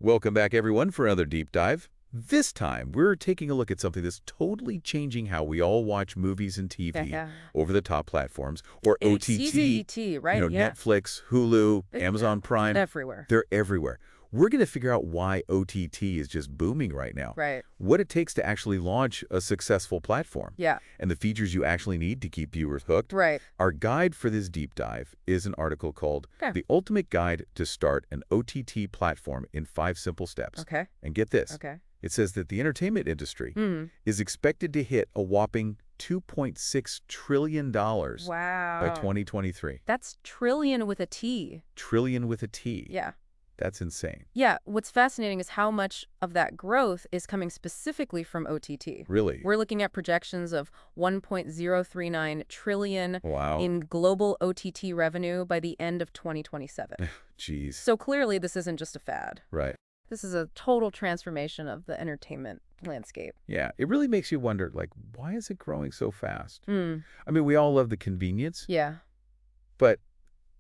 Welcome back, everyone, for another deep dive. This time, we're taking a look at something that's totally changing how we all watch movies and TV over-the-top platforms, or OTT, right? Netflix, Hulu, Amazon Prime. Everywhere. They're everywhere. We're going to figure out why OTT is just booming right now. Right. What it takes to actually launch a successful platform. Yeah. And the features you actually need to keep viewers hooked. Right. Our guide for this deep dive is an article called The Ultimate Guide to Start an OTT Platform in 5 Simple Steps. Okay. And get this. Okay. It says that the entertainment industry is expected to hit a whopping $2.6 trillion by 2023. That's trillion with a T. Trillion with a T. Yeah. That's insane. Yeah. What's fascinating is how much of that growth is coming specifically from OTT. Really? We're looking at projections of $1.039 trillion in global OTT revenue by the end of 2027. Jeez. So clearly this isn't just a fad. Right. This is a total transformation of the entertainment landscape. Yeah. It really makes you wonder, like, why is it growing so fast? I mean, we all love the convenience. Yeah. But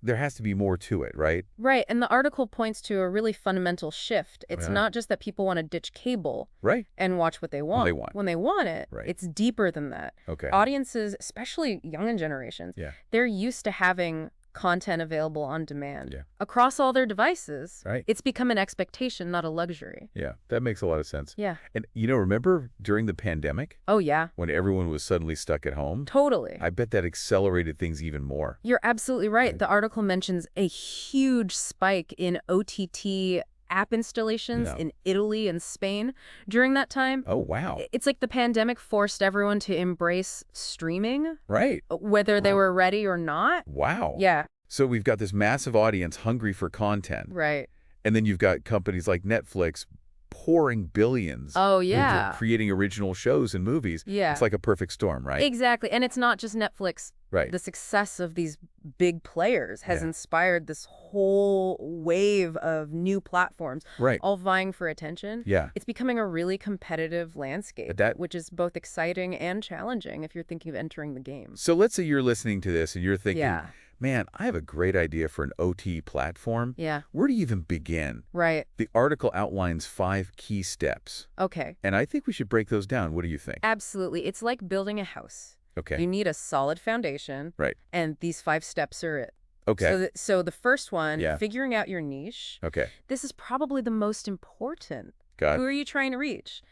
there has to be more to it, right? Right. And the article points to a really fundamental shift. It's not just that people want to ditch cable and watch what they want. When they want it, it's deeper than that. Okay. Audiences, especially younger generations, they're used to having content available on demand across all their devices. Right. It's become an expectation, not a luxury. Yeah, that makes a lot of sense. Yeah. And, remember during the pandemic? Oh, yeah. When everyone was suddenly stuck at home? Totally. I bet that accelerated things even more. You're absolutely right. The article mentions a huge spike in OTT app installations in Italy and Spain during that time. Oh, wow. It's like the pandemic forced everyone to embrace streaming. Right. Whether they were ready or not. Wow. Yeah. So we've got this massive audience hungry for content. Right. And then you've got companies like Netflix pouring billions into creating original shows and movies. Yeah. It's like a perfect storm, right? Exactly. And it's not just Netflix. Right. The success of these big players has inspired this whole wave of new platforms, all vying for attention. Yeah. It's becoming a really competitive landscape, which is both exciting and challenging if you're thinking of entering the game. So let's say you're listening to this and you're thinking, man, I have a great idea for an OT platform. Yeah. Where do you even begin? Right. The article outlines 5 key steps. Okay. And I think we should break those down. What do you think? Absolutely. It's like building a house. Okay. You need a solid foundation. Right. And these 5 steps are it. Okay. So the first one, figuring out your niche. Okay. This is probably the most important. Got it. Who are you trying to reach?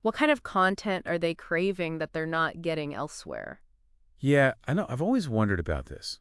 What kind of content are they craving that they're not getting elsewhere? Yeah, I know. I've always wondered about this.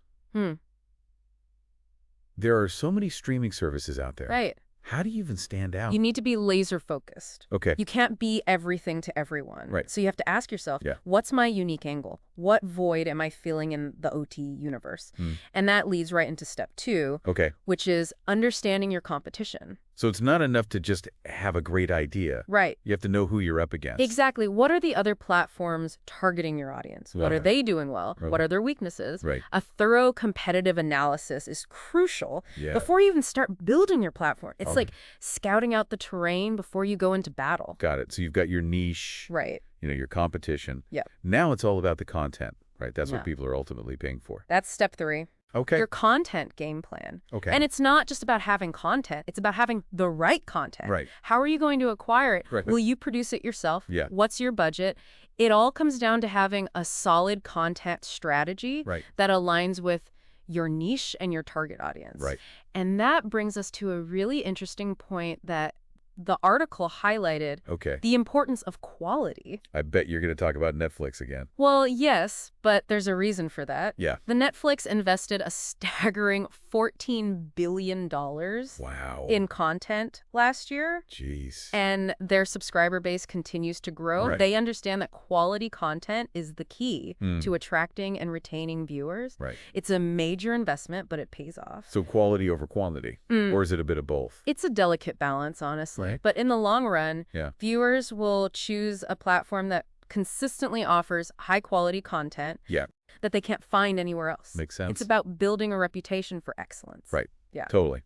There are so many streaming services out there. Right. How do you even stand out? You need to be laser focused. Okay. You can't be everything to everyone. Right. So you have to ask yourself, what's my unique angle? What void am I filling in the OT universe? And that leads right into step 2, which is understanding your competition. So it's not enough to just have a great idea. Right. You have to know who you're up against. Exactly. What are the other platforms targeting your audience? What are they doing well? What are their weaknesses? Right. A thorough competitive analysis is crucial before you even start building your platform. It's like scouting out the terrain before you go into battle. Got it. So you've got your niche. Right. Your competition. Yeah. Now it's all about the content, right? That's what people are ultimately paying for. That's step 3. Okay. Your content game plan. Okay. And it's not just about having content. It's about having the right content. Right. How are you going to acquire it? Right. Will you produce it yourself? Yeah. What's your budget? It all comes down to having a solid content strategy that aligns with your niche and your target audience. Right. And that brings us to a really interesting point that the article highlighted the importance of quality. I bet you're going to talk about Netflix again. Well, yes, but there's a reason for that. Yeah. The Netflix invested a staggering $14 billion in content last year. Jeez. And their subscriber base continues to grow. Right. They understand that quality content is the key to attracting and retaining viewers. Right. It's a major investment, but it pays off. So quality over quantity, or is it a bit of both? It's a delicate balance, honestly. Right. But in the long run, viewers will choose a platform that consistently offers high-quality content that they can't find anywhere else. Makes sense. It's about building a reputation for excellence. Right. Yeah. Totally.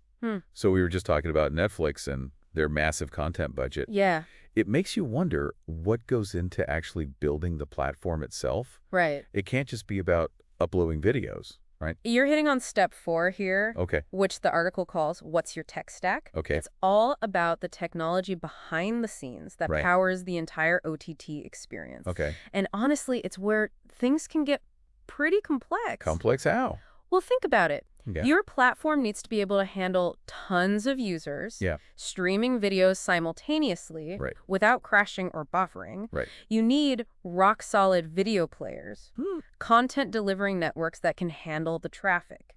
So we were just talking about Netflix and their massive content budget. Yeah. It makes you wonder what goes into actually building the platform itself. Right. It can't just be about uploading videos. right? You're hitting on step 4 here, Okay. which the article calls What's Your Tech Stack? Okay. It's all about the technology behind the scenes that powers the entire OTT experience. Okay. And honestly, it's where things can get pretty complex. Complex how? Well, think about it. Yeah. Your platform needs to be able to handle tons of users, streaming videos simultaneously without crashing or buffering. Right. You need rock-solid video players, content delivering networks that can handle the traffic,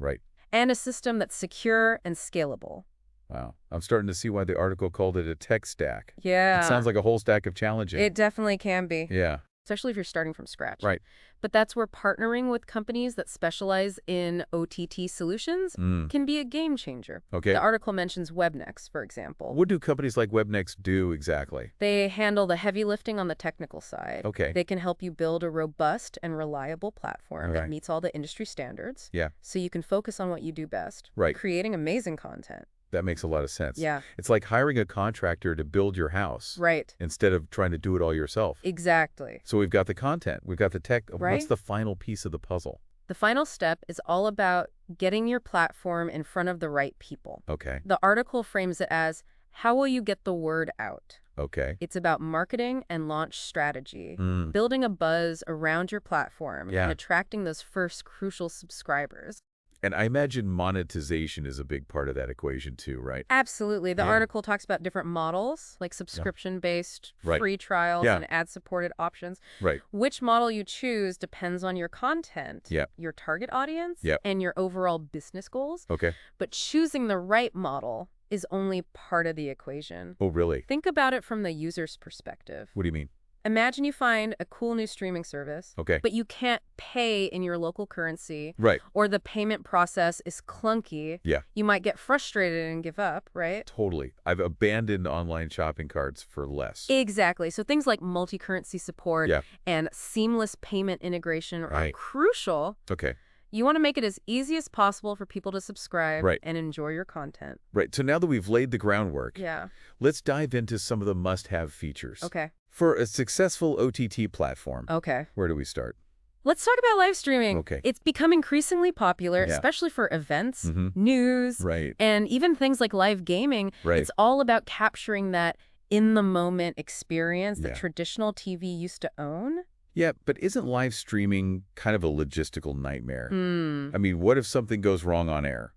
and a system that's secure and scalable. Wow. I'm starting to see why the article called it a tech stack. Yeah. It sounds like a whole stack of challenging. It definitely can be. Yeah. Especially if you're starting from scratch. Right. But that's where partnering with companies that specialize in OTT solutions can be a game changer. Okay. The article mentions Webnex, for example. What do companies like Webnex do exactly? They handle the heavy lifting on the technical side. Okay. They can help you build a robust and reliable platform that meets all the industry standards. Yeah. So you can focus on what you do best. Right. Creating amazing content. That makes a lot of sense. Yeah. It's like hiring a contractor to build your house. Right. Instead of trying to do it all yourself. Exactly. So we've got the content, we've got the tech. Right. What's the final piece of the puzzle? The final step is all about getting your platform in front of the right people. Okay. The article frames it as, how will you get the word out? Okay. It's about marketing and launch strategy, building a buzz around your platform and attracting those first crucial subscribers. And I imagine monetization is a big part of that equation too, right? Absolutely. The article talks about different models, like subscription-based, free trials, and ad-supported options. Right. Which model you choose depends on your content, your target audience, and your overall business goals. Okay. But choosing the right model is only part of the equation. Oh, really? Think about it from the user's perspective. What do you mean? Imagine you find a cool new streaming service, but you can't pay in your local currency, or the payment process is clunky. Yeah. You might get frustrated and give up, right? Totally. I've abandoned online shopping carts for less. Exactly. So things like multi-currency support and seamless payment integration are crucial. Okay. You want to make it as easy as possible for people to subscribe and enjoy your content. Right. So now that we've laid the groundwork, Yeah. let's dive into some of the must-have features. Okay. For a successful OTT platform, Okay. where do we start? Let's talk about live streaming. Okay. It's become increasingly popular, especially for events, news, and even things like live gaming. It's all about capturing that in-the-moment experience that traditional TV used to own. Yeah, but isn't live streaming kind of a logistical nightmare? I mean, what if something goes wrong on air?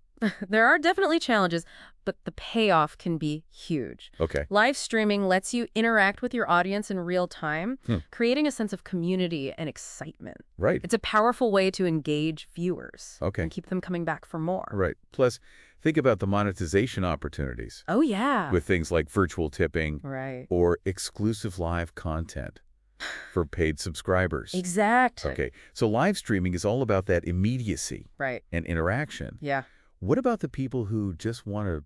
There are definitely challenges, but the payoff can be huge. Okay. Live streaming lets you interact with your audience in real time, creating a sense of community and excitement. Right. It's a powerful way to engage viewers and keep them coming back for more. Right. Plus, think about the monetization opportunities. Oh, yeah. With things like virtual tipping or exclusive live content for paid subscribers. Exactly. Okay. So live streaming is all about that immediacy and interaction. Yeah. What about the people who just want to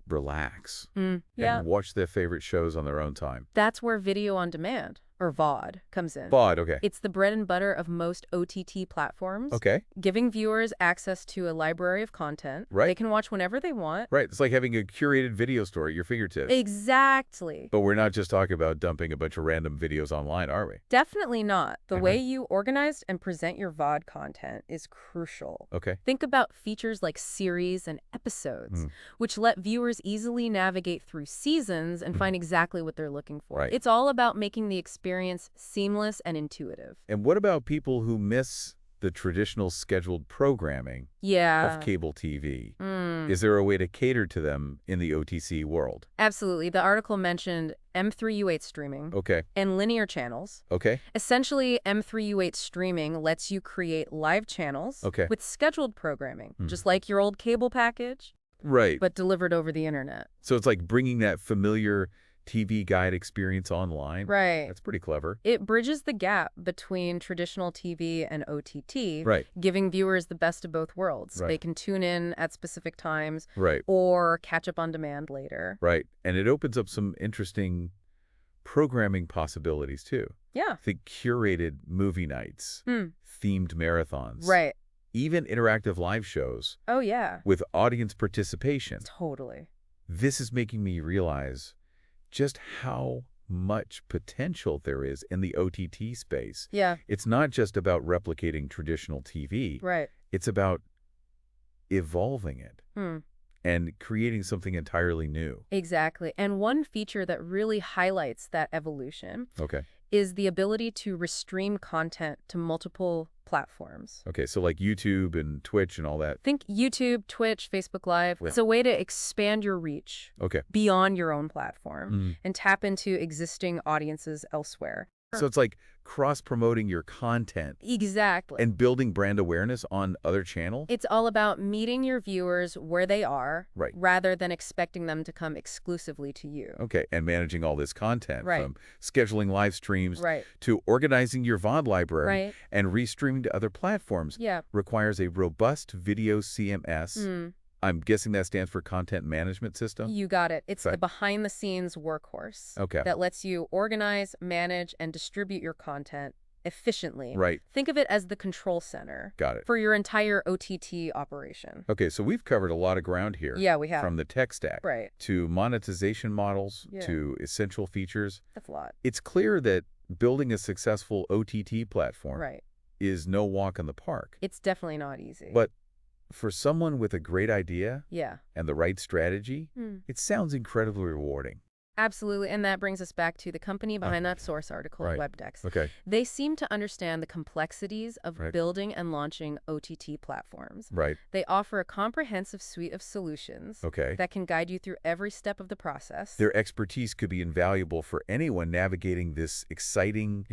relax and watch their favorite shows on their own time? That's where video on demand, or VOD, comes in. VOD, okay. It's the bread and butter of most OTT platforms. Okay. Giving viewers access to a library of content. Right. They can watch whenever they want. Right. It's like having a curated video store at your fingertips. Exactly. But we're not just talking about dumping a bunch of random videos online, are we? Definitely not. The way you organize and present your VOD content is crucial. Okay. Think about features like series and episodes, which let viewers easily navigate through seasons and find exactly what they're looking for. Right. It's all about making the experience seamless and intuitive. And what about people who miss the traditional scheduled programming of cable TV? Is there a way to cater to them in the OTC world? Absolutely. The article mentioned M3U8 streaming and linear channels. Essentially, M3U8 streaming lets you create live channels with scheduled programming, just like your old cable package, but delivered over the internet. So it's like bringing that familiar TV guide experience online. Right. That's pretty clever. It bridges the gap between traditional TV and OTT, giving viewers the best of both worlds. They can tune in at specific times or catch up on demand later. Right. And it opens up some interesting programming possibilities, too. Yeah. Think curated movie nights, themed marathons. Right. Even interactive live shows. Oh, yeah. With audience participation. Totally. This is making me realize just how much potential there is in the OTT space. Yeah. It's not just about replicating traditional TV. Right. It's about evolving it and creating something entirely new. Exactly. And one feature that really highlights that evolution is the ability to restream content to multiple platforms. Okay, so like YouTube and Twitch and all that. Think YouTube, Twitch, Facebook Live. It's a way to expand your reach beyond your own platform and tap into existing audiences elsewhere. So it's like cross-promoting your content. Exactly. And building brand awareness on other channels? It's all about meeting your viewers where they are rather than expecting them to come exclusively to you. Okay, and managing all this content from scheduling live streams to organizing your VOD library and restreaming to other platforms requires a robust video CMS. I'm guessing that stands for Content Management System? You got it. It's the behind-the-scenes workhorse that lets you organize, manage, and distribute your content efficiently. Think of it as the control center for your entire OTT operation. Okay, so we've covered a lot of ground here. Yeah, we have. From the tech stack to monetization models to essential features. That's a lot. It's clear that building a successful OTT platform is no walk in the park. It's definitely not easy. But for someone with a great idea and the right strategy, it sounds incredibly rewarding. Absolutely, and that brings us back to the company behind that source article, Webdex. They seem to understand the complexities of building and launching OTT platforms. They offer a comprehensive suite of solutions that can guide you through every step of the process. Their expertise could be invaluable for anyone navigating this exciting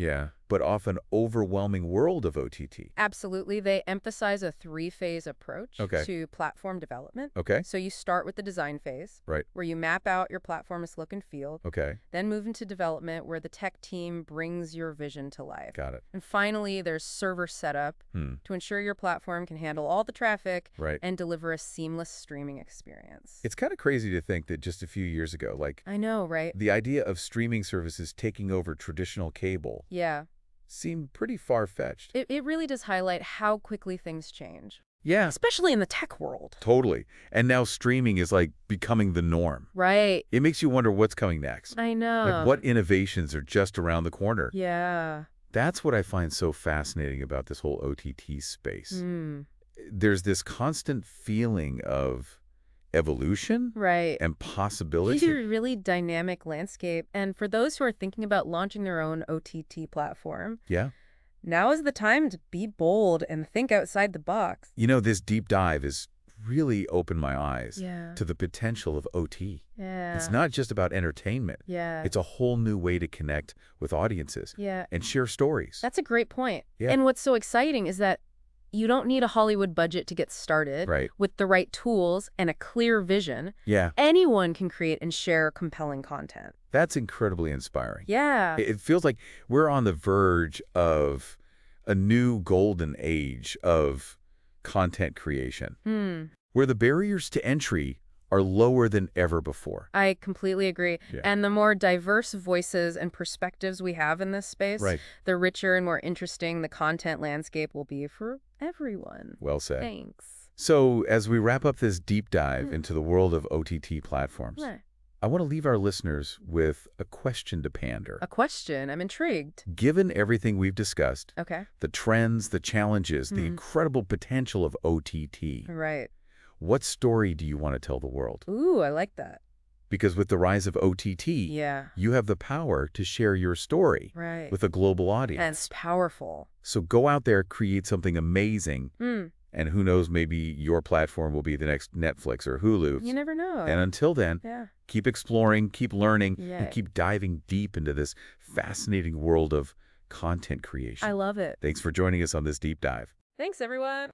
but often overwhelming world of OTT. Absolutely. They emphasize a three-phase approach to platform development. So you start with the design phase, where you map out your platform's look and feel. Then move into development, where the tech team brings your vision to life. Got it. And finally, there's server setup to ensure your platform can handle all the traffic and deliver a seamless streaming experience. It's kind of crazy to think that just a few years ago, I know, right? The idea of streaming services taking over traditional cable seemed pretty far-fetched. It really does highlight how quickly things change. Yeah. Especially in the tech world. Totally. And now streaming is like becoming the norm. Right. It makes you wonder what's coming next. I know. Like what innovations are just around the corner. Yeah. That's what I find so fascinating about this whole OTT space. There's this constant feeling of evolution and possibility. It's a really dynamic landscape. And for those who are thinking about launching their own OTT platform, now is the time to be bold and think outside the box. You know, this deep dive has really opened my eyes to the potential of OT. It's not just about entertainment. It's a whole new way to connect with audiences and share stories. That's a great point. And what's so exciting is that you don't need a Hollywood budget to get started. With the right tools and a clear vision, anyone can create and share compelling content. That's incredibly inspiring. It feels like we're on the verge of a new golden age of content creation, where the barriers to entry are lower than ever before. I completely agree. And the more diverse voices and perspectives we have in this space, the richer and more interesting the content landscape will be for everyone. Well said. Thanks. So as we wrap up this deep dive into the world of OTT platforms, I want to leave our listeners with a question to pander. A question? I'm intrigued. Given everything we've discussed, the trends, the challenges, the incredible potential of OTT, what story do you want to tell the world? Ooh, I like that. Because with the rise of OTT, you have the power to share your story with a global audience. And it's powerful. So go out there, create something amazing, and who knows, maybe your platform will be the next Netflix or Hulu. You never know. And until then, keep exploring, keep learning, and keep diving deep into this fascinating world of content creation. I love it. Thanks for joining us on this deep dive. Thanks, everyone.